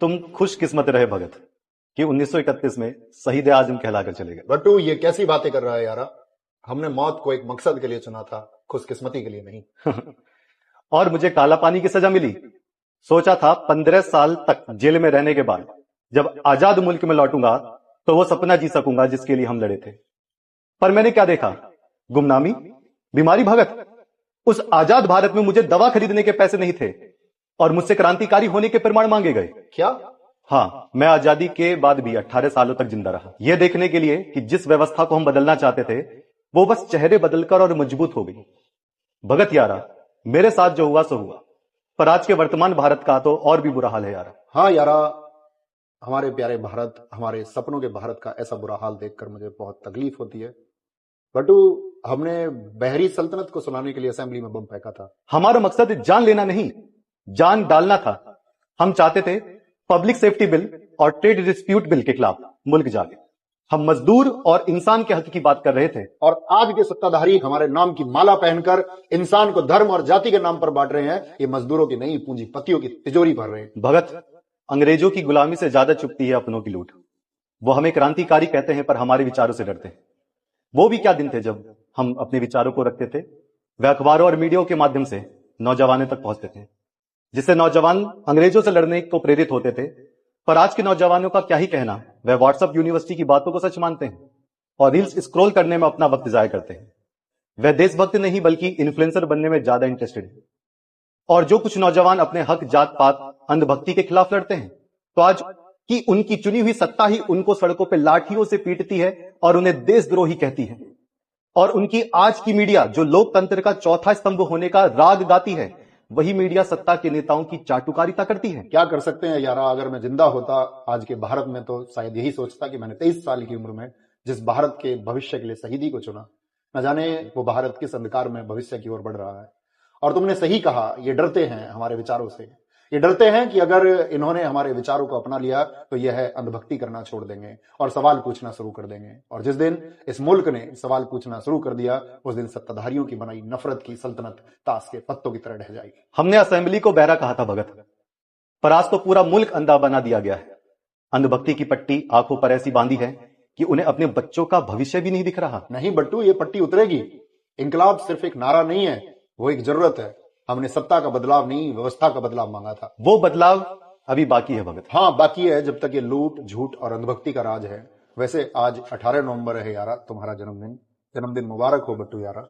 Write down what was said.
तुम खुशकिस्मत रहे भगत कि 1931 में शहीद आजम कहलाकर चले गए। बट्टू ये कैसी बातें कर रहा है यारा। हमने मौत को एक मकसद के लिए चुना था, खुशकिस्मती के लिए नहीं। और मुझे काला पानी की सजा मिली। सोचा था 15 साल तक जेल में रहने के बाद जब आजाद मुल्क में लौटूंगा तो वो सपना जी सकूंगा जिसके लिए हम लड़े थे। पर मैंने क्या देखा? गुमनामी, बीमारी। भगत, उस आजाद भारत में मुझे दवा खरीदने के पैसे नहीं थे और मुझसे क्रांतिकारी होने के प्रमाण मांगे गए। क्या? हाँ, मैं आजादी के बाद भी 18 सालों तक जिंदा रहा, यह देखने के लिए कि जिस व्यवस्था को हम बदलना चाहते थे वो बस चेहरे बदलकर और मजबूत हो गई। भगत यारा, मेरे साथ जो हुआ सो हुआ, पर आज के वर्तमान भारत का तो और भी बुरा हाल है यारा। हाँ यारा, हमारे प्यारे भारत, हमारे सपनों के भारत का ऐसा बुरा हाल देखकर मुझे बहुत तकलीफ होती है। बटू, हमने बहरी सल्तनत को सुनाने के लिए असेंबली में बम फेंका था। हमारा मकसद जान लेना नहीं, जान डालना था। हम चाहते थे पब्लिक सेफ्टी बिल और ट्रेड डिस्प्यूट बिल के खिलाफ मुल्क जागे। हम मजदूर और इंसान के हक की बात कर रहे थे। और आज के सत्ताधारी हमारे नाम की माला पहनकर इंसान को धर्म और जाति के नाम पर बांट रहे हैं। ये मजदूरों की नहीं, पूंजीपतियों की तिजोरी भर रहे हैं। भगत, अंग्रेजों की गुलामी से ज्यादा चुभती है अपनों की लूट। वो हमें क्रांतिकारी कहते हैं पर हमारे विचारों से डरते हैं। वो भी क्या दिन थे जब हम अपने विचारों को रखते थे, वे अखबारों और मीडिया के माध्यम से नौजवानों तक पहुंचते थे, जिससे नौजवान अंग्रेजों से लड़ने को प्रेरित होते थे। पर आज के नौजवानों का क्या ही कहना, वे व्हाट्सएप यूनिवर्सिटी की बातों को सच मानते हैं और रील्स स्क्रॉल करने में अपना वक्त जाया करते हैं। वे देशभक्त नहीं बल्कि इन्फ्लुएंसर बनने में ज्यादा इंटरेस्टेड है। और जो कुछ नौजवान अपने हक, जात पात, अंधभक्ति के खिलाफ लड़ते हैं, तो आज की उनकी चुनी हुई सत्ता ही उनको सड़कों पर लाठियों से पीटती है और उन्हें देशद्रोही कहती है। और उनकी आज की मीडिया जो लोकतंत्र का चौथा स्तंभ होने का राग गाती है, वही मीडिया सत्ता के नेताओं की चाटुकारिता करती है। क्या कर सकते हैं यारा, अगर मैं जिंदा होता आज के भारत में तो शायद यही सोचता कि मैंने 23 साल की उम्र में जिस भारत के भविष्य के लिए शहीदी को चुना, न जाने वो भारत किस अंधकार में भविष्य की ओर बढ़ रहा है। और तुमने सही कहा, ये डरते हैं हमारे विचारों से। ये डरते हैं कि अगर इन्होंने हमारे विचारों को अपना लिया तो यह अंधभक्ति करना छोड़ देंगे और सवाल पूछना शुरू कर देंगे। और जिस दिन इस मुल्क ने सवाल पूछना शुरू कर दिया, उस दिन सत्ताधारियों की बनाई नफरत की सल्तनत ताश के पत्तों की तरह ढह जाएगी। हमने असेंबली को बहरा कहा था भगत, पर आज तो पूरा मुल्क अंधा बना दिया गया है। अंधभक्ति की पट्टी आंखों पर ऐसी बांधी है कि उन्हें अपने बच्चों का भविष्य भी नहीं दिख रहा। नहीं बट्टू, ये पट्टी उतरेगी। इंकलाब सिर्फ एक नारा नहीं है, वो एक जरूरत है। हमने सत्ता का बदलाव नहीं, व्यवस्था का बदलाव मांगा था। वो बदलाव अभी बाकी है भगत। हाँ, बाकी है, जब तक ये लूट, झूठ और अंधभक्ति का राज है। वैसे आज 18 नवंबर है यारा, तुम्हारा जन्मदिन। जन्मदिन मुबारक हो बट्टू यारा।